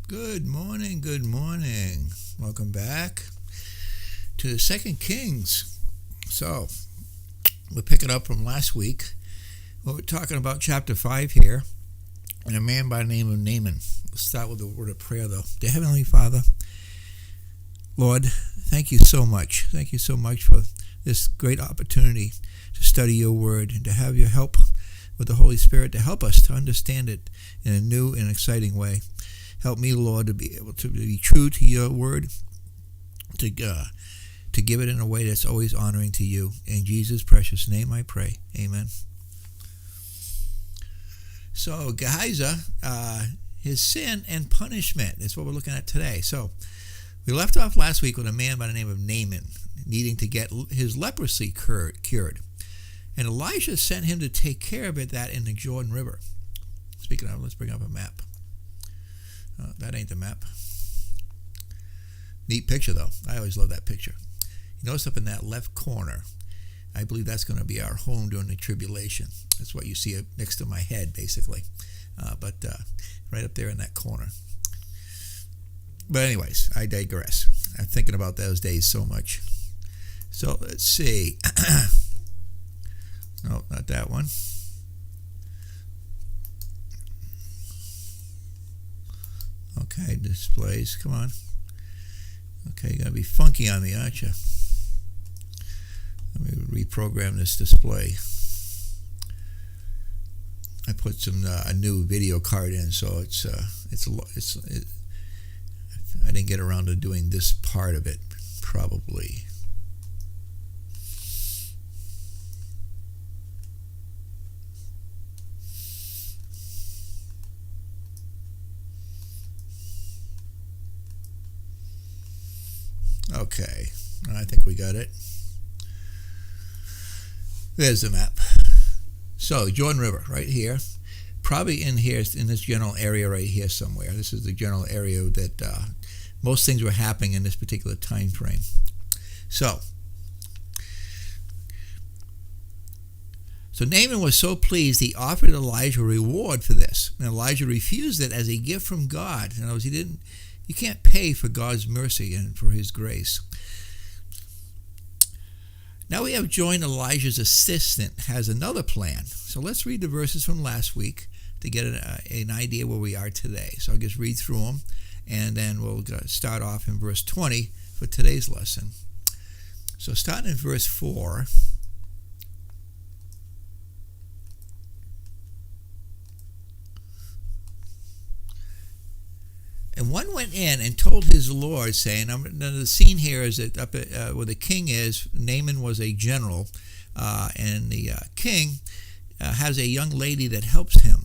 Good morning, good morning. Welcome back to 2 Kings. So, we'll pick it up from last week. We're talking about chapter 5 here, and a man by the name of Naaman. We'll start with a word of prayer, though. Dear Heavenly Father, Lord, thank you so much. Thank you so much for this great opportunity to study your word and to have your help with the Holy Spirit to help us to understand it in a new and exciting way. Help me, Lord, to be able to be true to your word, to give it in a way that's always honoring to you. In Jesus' precious name I pray. Amen. So, Gehazi, his sin and punishment is what we're looking at today. So, we left off last week with a man by the name of Naaman needing to get his leprosy cured. And Elijah sent him to take care of that in the Jordan River. Speaking of, let's bring up a map. Oh, that ain't the map. Neat picture, though. I always love that picture. You notice up in that left corner, I believe that's going to be our home during the tribulation. That's what you see next to my head, basically. But right up there in that corner. But anyways, I digress. I'm thinking about those days so much. So let's see. No, not that one. Okay, displays. Come on. Okay, you're going to be funky on me, aren't you? Let me reprogram this display. I put a new video card in, so I didn't get around to doing this part of it, probably. Okay, I think we got it. There's the map. So, Jordan River, right here. Probably in here, in this general area right here somewhere. This is the general area that most things were happening in this particular time frame. So Naaman was so pleased he offered Elijah a reward for this. And Elijah refused it as a gift from God. In other words, you can't pay for God's mercy and for his grace. Now we have joined Elijah's assistant has another plan. So let's read the verses from last week to get an idea where we are today. So I'll just read through them, and then we'll start off in verse 20 for today's lesson. So starting in verse 4. And one went in and told his lord, saying, now the scene here is that up at, where the king is, Naaman was a general, and the king has a young lady that helps him.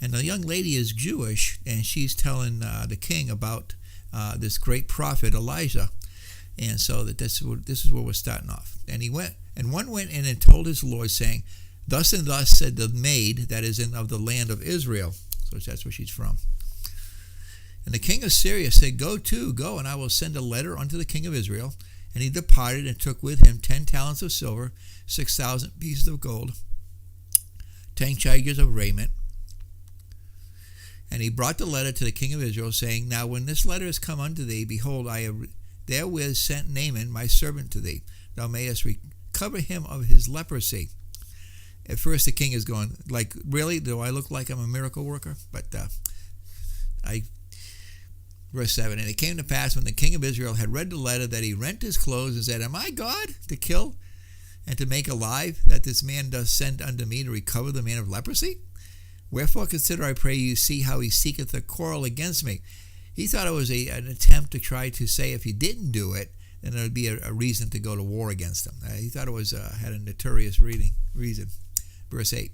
And the young lady is Jewish, and she's telling the king about this great prophet Elijah. And so this is where we're starting off. And one went in and told his lord, saying, thus and thus said the maid that is of the land of Israel. So that's where she's from. And the king of Syria said, go, and I will send a letter unto the king of Israel. And he departed and took with him 10 talents of silver, 6,000 pieces of gold, 10 chargers of raiment. And he brought the letter to the king of Israel, saying, now when this letter is come unto thee, behold, I have therewith sent Naaman my servant to thee. Thou mayest recover him of his leprosy. At first the king is going, like, really? Do I look like I'm a miracle worker? But Verse 7, and it came to pass when the king of Israel had read the letter that he rent his clothes and said, am I God to kill and to make alive, that this man doth send unto me to recover the man of leprosy? Wherefore consider, I pray you, see how he seeketh a quarrel against me. He thought it was an attempt to try to say if he didn't do it, then there would be a reason to go to war against him. He thought it was had a notorious reason. Verse 8,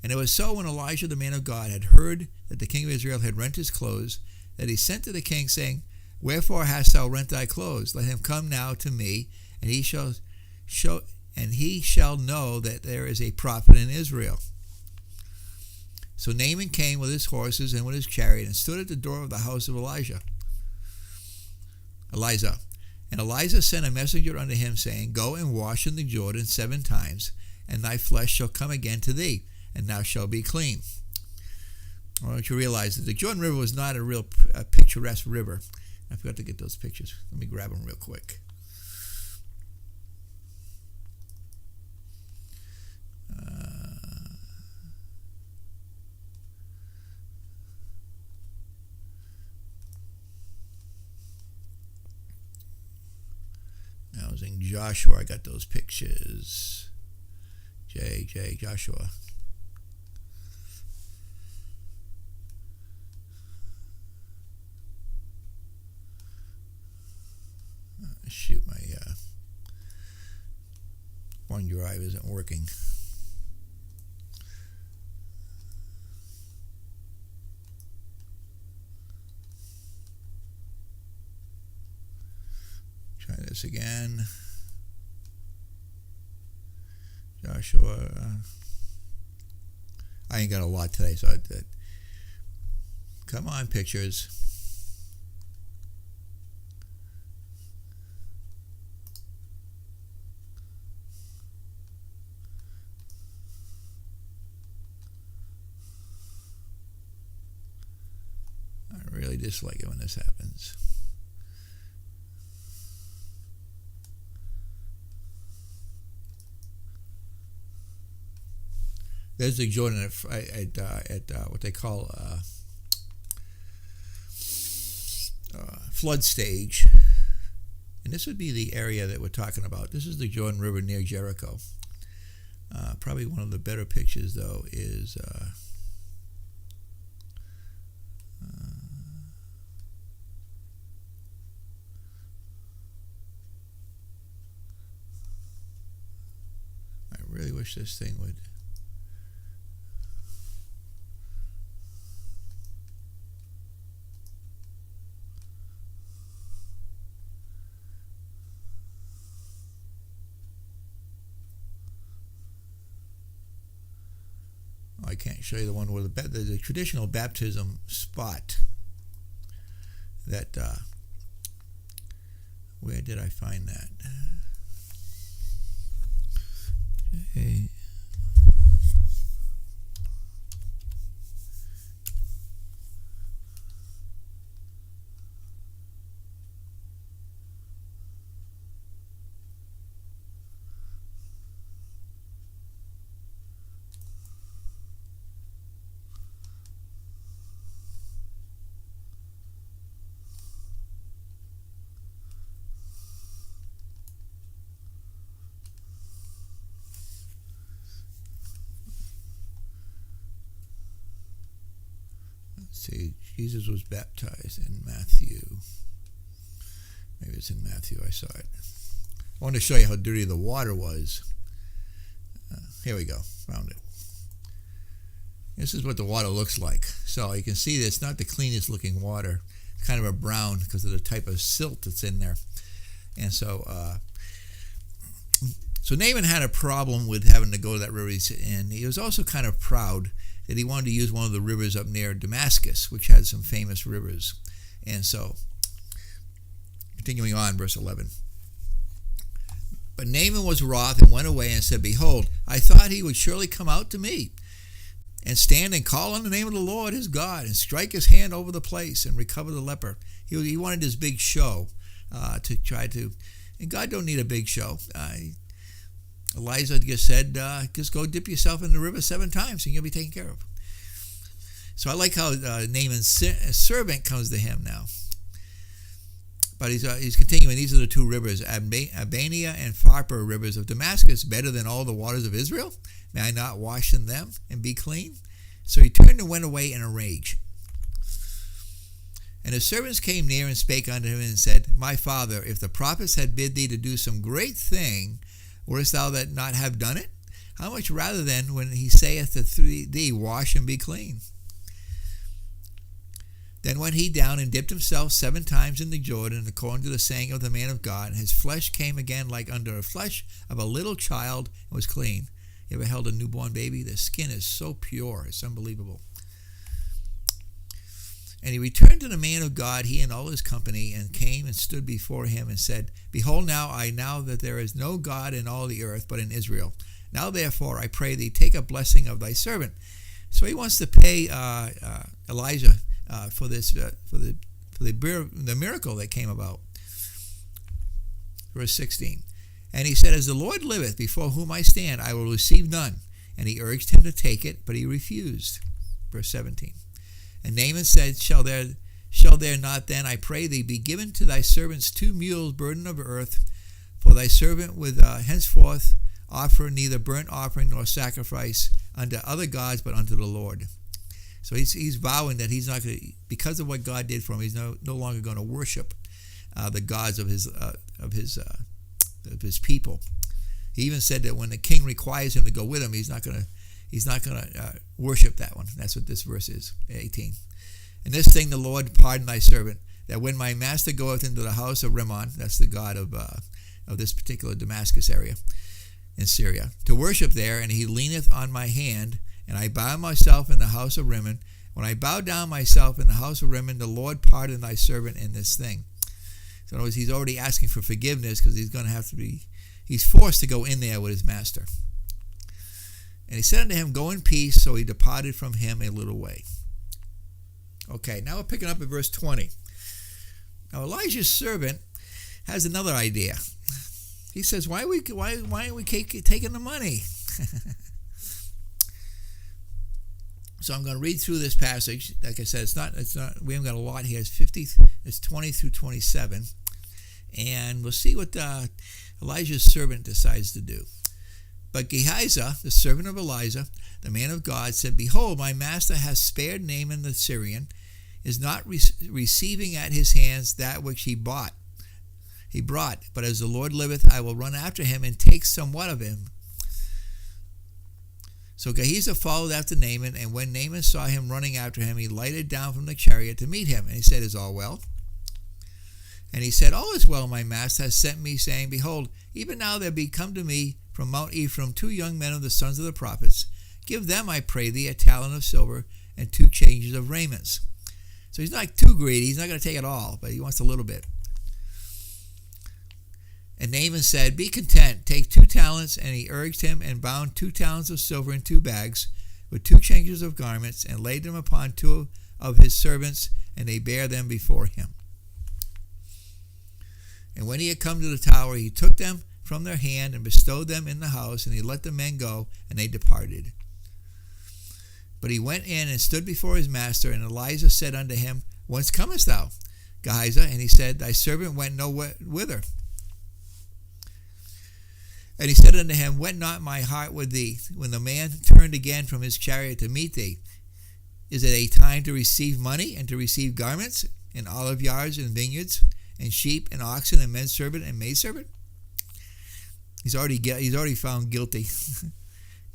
and it was so when Elijah the man of God had heard that the king of Israel had rent his clothes, that he sent to the king, saying, wherefore hast thou rent thy clothes? Let him come now to me, and he shall know that there is a prophet in Israel. So Naaman came with his horses and with his chariot, and stood at the door of the house of Elijah. And Elijah sent a messenger unto him, saying, go and wash in the Jordan 7 times, and thy flesh shall come again to thee, and thou shalt be clean. I want you to realize that the Jordan River was not a real picturesque river. I forgot to get those pictures. Let me grab them real quick. I was in Joshua. I got those pictures. Joshua. Shoot, my OneDrive isn't working. Try this again. Joshua. I ain't got a lot today, so come on, pictures. I really dislike it when this happens. There's the Jordan at what they call flood stage. And this would be the area that we're talking about. This is the Jordan River near Jericho. Probably one of the better pictures, though, is I really wish this thing would. I can't show you the one where the traditional baptism spot that where did I find that? Okay. See, Jesus was baptized in Matthew. Maybe it's in Matthew, I saw it. I want to show you how dirty the water was. Here we go, found it. This is what the water looks like. So you can see that it's not the cleanest looking water. It's kind of a brown because of the type of silt that's in there. And so Naaman had a problem with having to go to that river, and he was also kind of proud that he wanted to use one of the rivers up near Damascus, which had some famous rivers. And so, continuing on, verse 11. But Naaman was wroth and went away and said, Behold, I thought he would surely come out to me and stand and call on the name of the Lord his God and strike his hand over the place and recover the leper. He wanted this big show to try to, and God don't need a big show. Elijah just said, just go dip yourself in the river 7 times and you'll be taken care of. So I like how Naaman's servant comes to him now. But he's continuing. These are the 2 rivers, Abania and Pharpar rivers of Damascus, better than all the waters of Israel. May I not wash in them and be clean? So he turned and went away in a rage. And his servants came near and spake unto him and said, My father, if the prophets had bid thee to do some great thing, wouldst thou that not have done it? How much rather then when he saith to thee, wash and be clean? Then went he down and dipped himself 7 times in the Jordan, according to the saying of the man of God, and his flesh came again like unto the flesh of a little child, and was clean. You ever held a newborn baby? The skin is so pure, it's unbelievable. And he returned to the man of God, he and all his company, and came and stood before him and said, Behold, now that there is no God in all the earth but in Israel. Now therefore I pray thee, take a blessing of thy servant. So he wants to pay Elijah for this the miracle that came about. Verse 16. And he said, as the Lord liveth, before whom I stand, I will receive none. And he urged him to take it, but he refused. Verse 17. And Naaman said, Shall there not then, I pray thee, be given to thy servants 2 mules burden of earth, for thy servant with henceforth offer neither burnt offering nor sacrifice unto other gods, but unto the Lord. So he's vowing that he's not going to, because of what God did for him, he's no longer going to worship the gods of his people. He even said that when the king requires him to go with him, he's not going to worship that one. That's what this verse is, 18. And this thing the Lord pardon thy servant, that when my master goeth into the house of Rimmon, that's the god of this particular Damascus area in Syria, to worship there, and he leaneth on my hand, and I bow myself in the house of Rimmon. When I bow down myself in the house of Rimmon, the Lord pardon thy servant in this thing. So in other words, he's already asking for forgiveness because he's forced to go in there with his master. And he said unto him, Go in peace. So he departed from him a little way. Okay, now we're picking up at verse 20. Now Elijah's servant has another idea. He says, why are we taking the money? So I'm going to read through this passage. Like I said, it's not. We haven't got a lot here. It's 20 through 27, and we'll see what Elijah's servant decides to do. But Gehazi, the servant of Elijah, the man of God, said, Behold, my master hath spared Naaman the Syrian, is not receiving at his hands that which he brought. But as the Lord liveth, I will run after him and take somewhat of him. So Gehazi followed after Naaman, and when Naaman saw him running after him, he lighted down from the chariot to meet him. And he said, Is all well? And he said, All is well, my master has sent me, saying, Behold, even now there be come to me from Mount Ephraim 2 young men of the sons of the prophets. Give them, I pray thee, a talent of silver and 2 changes of raiments. So he's not too greedy. He's not going to take it all, but he wants a little bit. And Naaman said, Be content, take 2 talents. And he urged him, and bound 2 talents of silver in 2 bags, with 2 changes of garments, and laid them upon 2 of his servants, and they bare them before him. And when he had come to the tower, he took them from their hand, and bestowed them in the house, and he let the men go, and they departed. But he went in and stood before his master, and Elijah said unto him, Whence comest thou, Gehazi? And he said, Thy servant went no whither. And he said unto him, Went not my heart with thee, when the man turned again from his chariot to meet thee? Is it a time to receive money, and to receive garments, and olive yards, and vineyards, and sheep, and oxen, and menservant, and maidservant? He's already found guilty.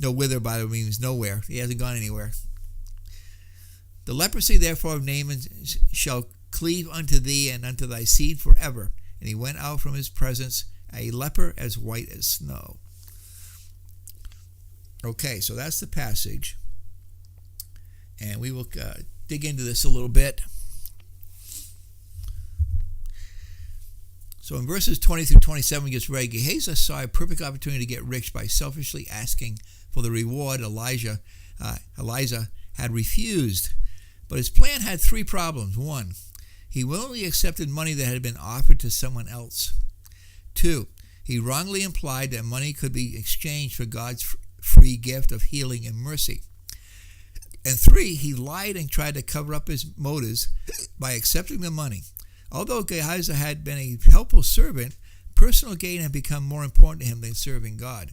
No whither, by the way, means nowhere. He hasn't gone anywhere. The leprosy, therefore, of Naaman shall cleave unto thee and unto thy seed forever. And he went out from his presence, a leper as white as snow. Okay, so that's the passage. And we will dig into this a little bit. So in verses 20 through 27, we just read, Gehazi saw a perfect opportunity to get rich by selfishly asking for the reward Elijah had refused. But his plan had 3 problems. 1, he willingly accepted money that had been offered to someone else. 2, he wrongly implied that money could be exchanged for God's free gift of healing and mercy. And 3, he lied and tried to cover up his motives by accepting the money. Although Gehazi had been a helpful servant, personal gain had become more important to him than serving God.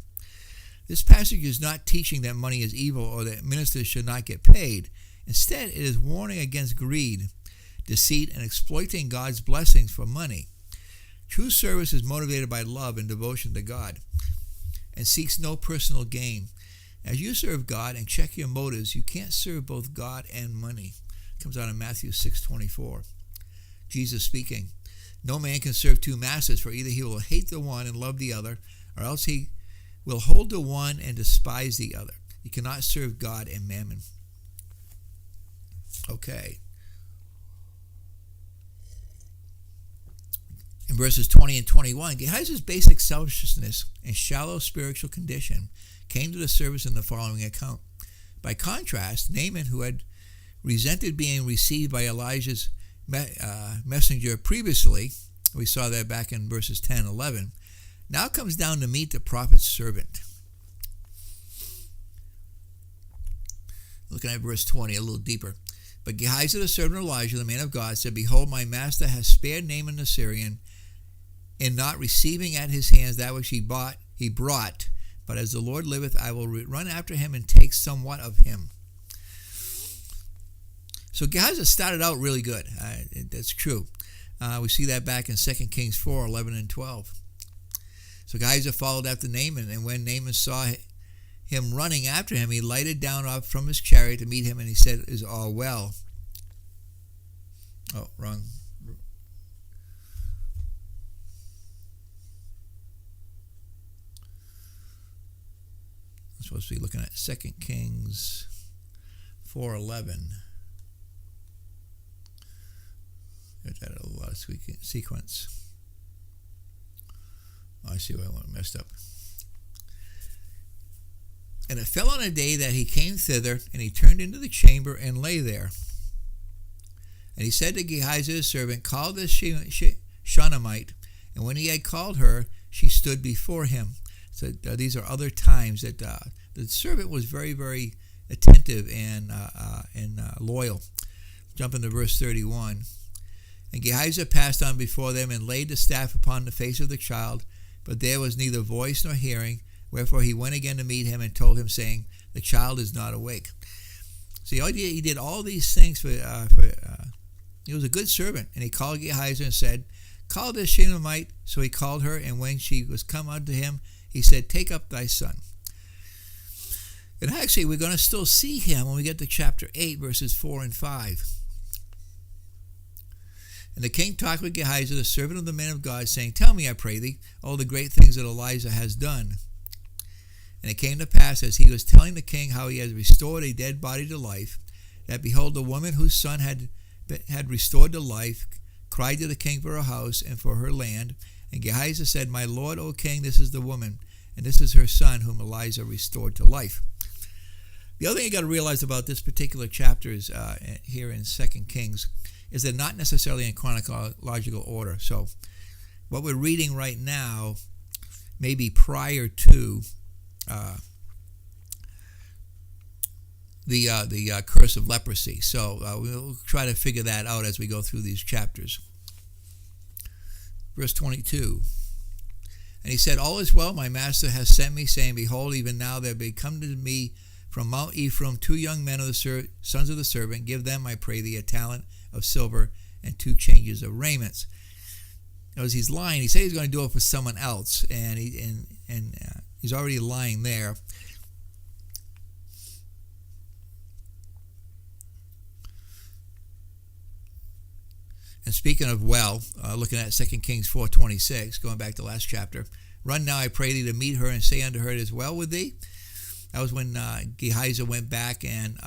This passage is not teaching that money is evil or that ministers should not get paid. Instead, it is warning against greed, deceit, and exploiting God's blessings for money. True service is motivated by love and devotion to God and seeks no personal gain. As you serve God and check your motives, you can't serve both God and money. It comes out in Matthew 6:24. Jesus speaking, No man can serve 2 masters, for either he will hate the one and love the other, or else he will hold the one and despise the other. You cannot serve God and mammon. Okay. In verses 20 and 21, Gehazi's basic selfishness and shallow spiritual condition came to the surface in the following account. By contrast, Naaman, who had resented being received by Elijah's messenger previously, we saw that back in verses 10 and 11, now comes down to meet the prophet's servant. Looking at verse 20 a little deeper. But Gehazi, the servant of Elijah, the man of God, said, Behold, my master has spared Naaman the Syrian in not receiving at his hands that which he brought. But as the Lord liveth, I will run after him and take somewhat of him. So Gehazi started out really good. That's true. We see that back in 2 Kings 4, 11 and 12. So Gehazi followed after Naaman, and when Naaman saw him running after him, he lighted down off from his chariot to meet him, and he said, Is all well? Oh, wrong. I'm supposed to be looking at 2 Kings 4:11. Got that a lot of sequence. Oh, I see why I went messed up. And it fell on a day that he came thither, and he turned into the chamber and lay there. And he said to Gehazi his servant, Call this Shunammite. And when he had called her, she stood before him. So these are other times that the servant was very, very attentive and loyal. Jump into verse 31. And Gehazi passed on before them and laid the staff upon the face of the child, but there was neither voice nor hearing. Wherefore he went again to meet him and told him, saying, The child is not awake. See, he did all these things for he was a good servant. And he called Gehazi and said, Call this Shunammite. So he called her, and when she was come unto him, he said, Take up thy son. And actually, we're going to still see him when we get to chapter 8, verses 4 and 5. And the king talked with Gehazi, the servant of the man of God, saying, Tell me, I pray thee, all the great things that Elijah has done. And it came to pass, as he was telling the king how he had restored a dead body to life, that behold, the woman whose son had restored to life cried to the king for her house and for her land. And Gehazi said, My lord, O king, this is the woman, and this is her son whom Elijah restored to life. The other thing you got to realize about this particular chapter is here in 2 Kings is they're not necessarily in chronological order. So what we're reading right now may be prior to the curse of leprosy. So we'll try to figure that out as we go through these chapters. Verse 22. And he said, All is well, my master has sent me, saying, Behold, even now there be come to me from Mount Ephraim 2 young men of the sons of the servant. Give them, I pray thee, a talent of silver and 2 changes of raiments. As he's lying, he said he's going to do it for someone else, and he's already lying there. And speaking of looking at 2 Kings 4:26, going back to the last chapter, Run now, I pray thee, to meet her, and say unto her, It is well with thee. That was when Gehazi went back and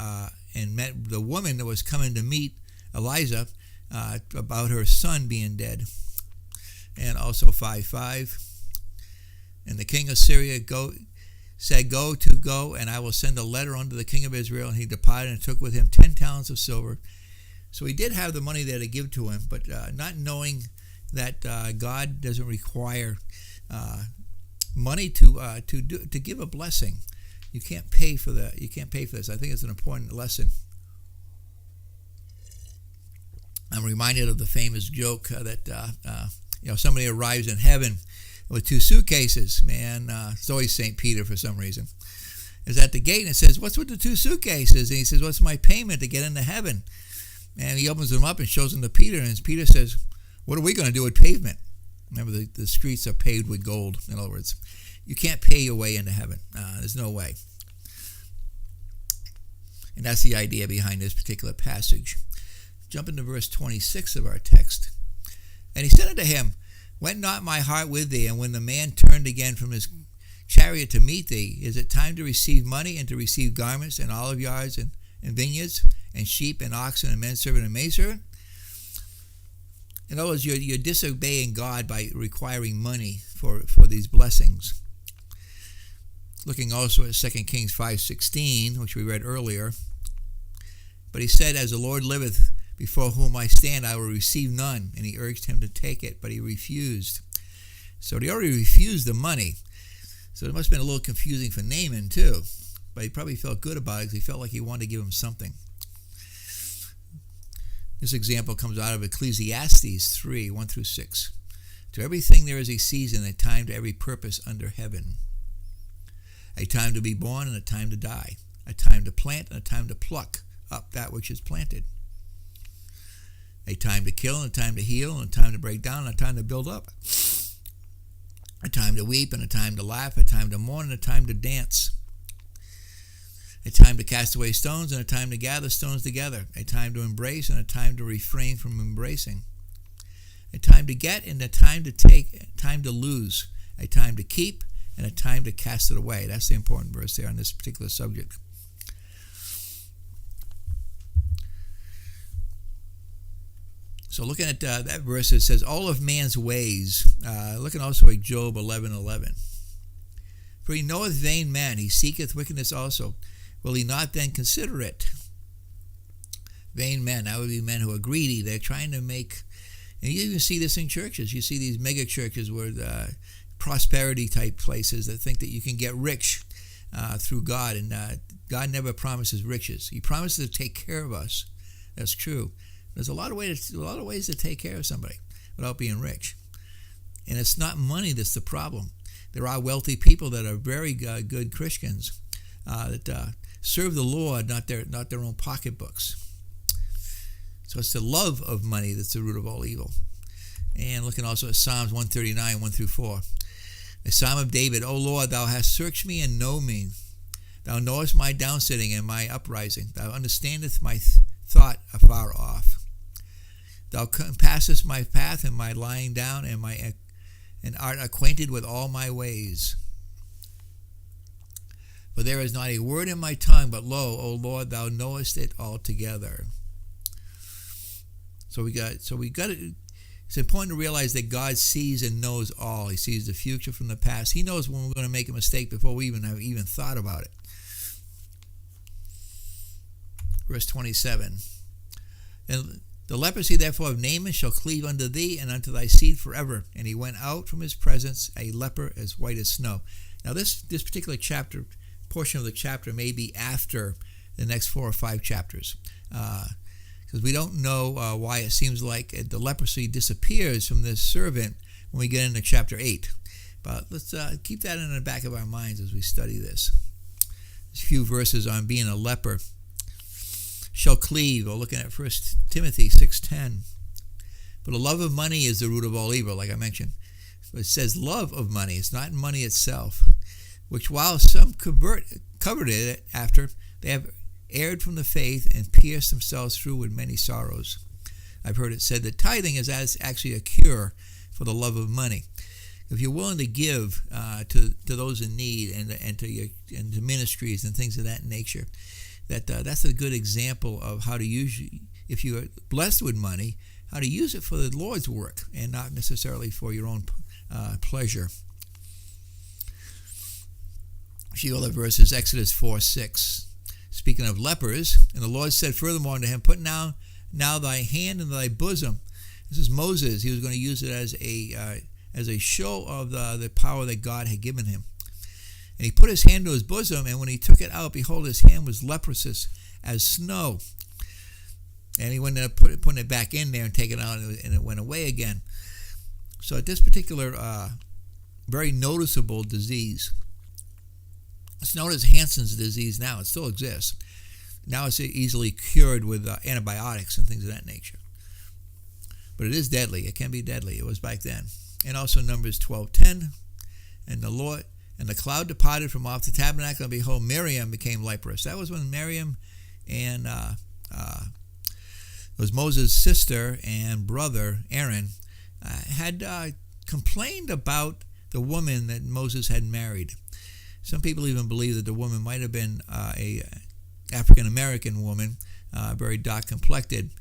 met the woman that was coming to meet Elijah about her son being dead. And also 5:5. And the king of Syria said, Go, and I will send a letter unto the king of Israel. And he departed and took with him 10 talents of silver. So he did have the money there to give to him, but not knowing that God doesn't require money to give a blessing. You can't pay for that. You can't pay for this. I think it's an important lesson. I'm reminded of the famous joke that somebody arrives in heaven with 2 suitcases. Man, it's always St. Peter for some reason. Is at the gate and it says, What's with the 2 suitcases? And he says, What's my payment to get into heaven? And he opens them up and shows them to Peter. And Peter says, What are we going to do with pavement? Remember, the streets are paved with gold. In other words, you can't pay your way into heaven. There's no way. And that's the idea behind this particular passage. Jump into verse 26 of our text. And he said unto him, Went not my heart with thee? And when the man turned again from his chariot to meet thee, is it time to receive money and to receive garments and olive yards and vineyards and sheep and oxen and menservant and maidservant? In other words, you're disobeying God by requiring money for these blessings. Looking also at 2 Kings 5:16, which we read earlier. But he said, as the Lord liveth, before whom I stand, I will receive none. And he urged him to take it, but he refused. So he already refused the money. So it must have been a little confusing for Naaman too. But he probably felt good about it because he felt like he wanted to give him something. This example comes out of Ecclesiastes 3:1-6. To everything there is a season, a time to every purpose under heaven. A time to be born and a time to die. A time to plant and a time to pluck up that which is planted. A time to kill and a time to heal and a time to break down and a time to build up. A time to weep and a time to laugh, a time to mourn and a time to dance. A time to cast away stones and a time to gather stones together. A time to embrace and a time to refrain from embracing. A time to get and a time to take, a time to lose. A time to keep and a time to cast it away. That's the important verse there on this particular subject. So looking at that verse, it says, all of man's ways. Looking also at Job 11:11. For he knoweth vain men, he seeketh wickedness also. Will he not then consider it? Vain men, that would be men who are greedy. They're trying to make, and you even see this in churches. You see these mega churches where prosperity type places that think that you can get rich through God. And God never promises riches. He promises to take care of us. That's true. There's a lot of ways to take care of somebody without being rich. And it's not money that's the problem. There are wealthy people that are very good Christians that serve the Lord, not their own pocketbooks. So it's the love of money that's the root of all evil. And looking also at Psalms 139, 1-4. The Psalm of David, O Lord, thou hast searched me and know me. Thou knowest my downsitting and my uprising. Thou understandest my thought afar off. Thou compassest my path and my lying down and art acquainted with all my ways. For there is not a word in my tongue, but lo, O Lord, thou knowest it altogether. So we got it. It's important to realize that God sees and knows all. He sees the future from the past. He knows when we're going to make a mistake before we even have thought about it. Verse 27. And the leprosy therefore of Naaman shall cleave unto thee and unto thy seed forever. And he went out from his presence a leper as white as snow. Now this particular portion of the chapter may be after the next 4 or 5 chapters. Because we don't know why it seems like the leprosy disappears from this servant when we get into chapter 8. But let's keep that in the back of our minds as we study this. There's a few verses on being a leper. Shall cleave, or looking at 1 Timothy 6:10. But the love of money is the root of all evil, like I mentioned. But it says love of money. It's not money itself, which while some coveted it after, they have erred from the faith and pierced themselves through with many sorrows. I've heard it said that tithing is actually a cure for the love of money. If you're willing to give to those in need and to ministries and things of that nature, that's a good example of how to use, if you are blessed with money, how to use it for the Lord's work and not necessarily for your own pleasure. A few other verses, Exodus 4:6. Speaking of lepers, and the Lord said furthermore unto him, put now thy hand in thy bosom. This is Moses. He was going to use it as a show of the power that God had given him. And he put his hand to his bosom, and when he took it out, behold, his hand was leprous as snow. And he went to putting it back in there and taking it out, and it went away again. So at this particular very noticeable disease, it's known as Hansen's disease now. It still exists. Now it's easily cured with antibiotics and things of that nature. But it is deadly. It can be deadly. It was back then. And also Numbers 12:10. And the cloud departed from off the tabernacle, and behold, Miriam became leprous. That was when Miriam and was Moses' sister and brother Aaron had complained about the woman that Moses had married. Some people even believe that the woman might have been a African-American woman, very dark-complected,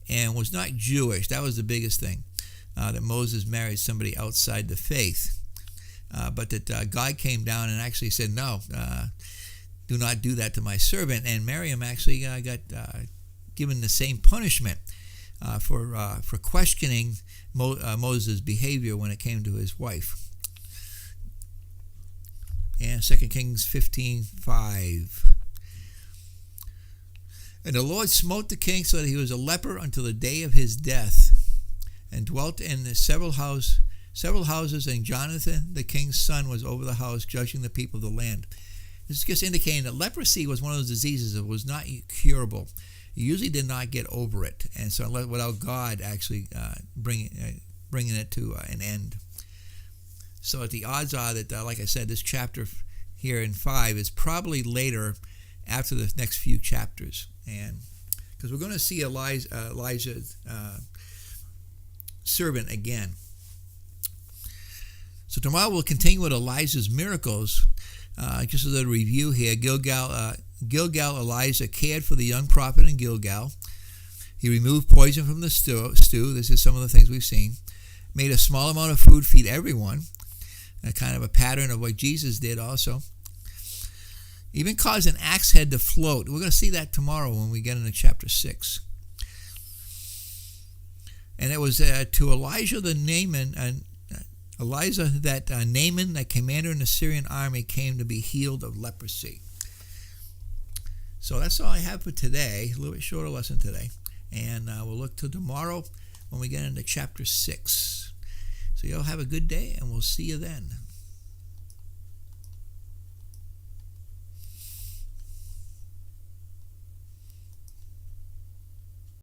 and was not Jewish. That was the biggest thing, that Moses married somebody outside the faith. but that God came down and actually said, no, do not do that to my servant. And Miriam actually got given the same punishment for questioning Moses' behavior when it came to his wife. And 2 Kings 15:5. And the Lord smote the king so that he was a leper until the day of his death, and dwelt in the several houses, and Jonathan, the king's son, was over the house, judging the people of the land. This is just indicating that leprosy was one of those diseases that was not curable. You usually did not get over it, and so without God actually bringing it to an end. So the odds are that, like I said, this chapter here in 5 is probably later after the next few chapters, and because we're going to see Elijah's servant again. So tomorrow we'll continue with Elijah's miracles. Just as a review here, Gilgal, Elijah cared for the young prophet in Gilgal. He removed poison from the stew. This is some of the things we've seen. Made a small amount of food feed everyone. A kind of a pattern of what Jesus did also. Even caused an axe head to float. We're going to see that tomorrow when we get into chapter 6. And it was to Elijah that Naaman, the commander in the Syrian army, came to be healed of leprosy. So that's all I have for today. A little bit shorter lesson today. And we'll look to tomorrow when we get into chapter 6. So y'all have a good day, and we'll see you then.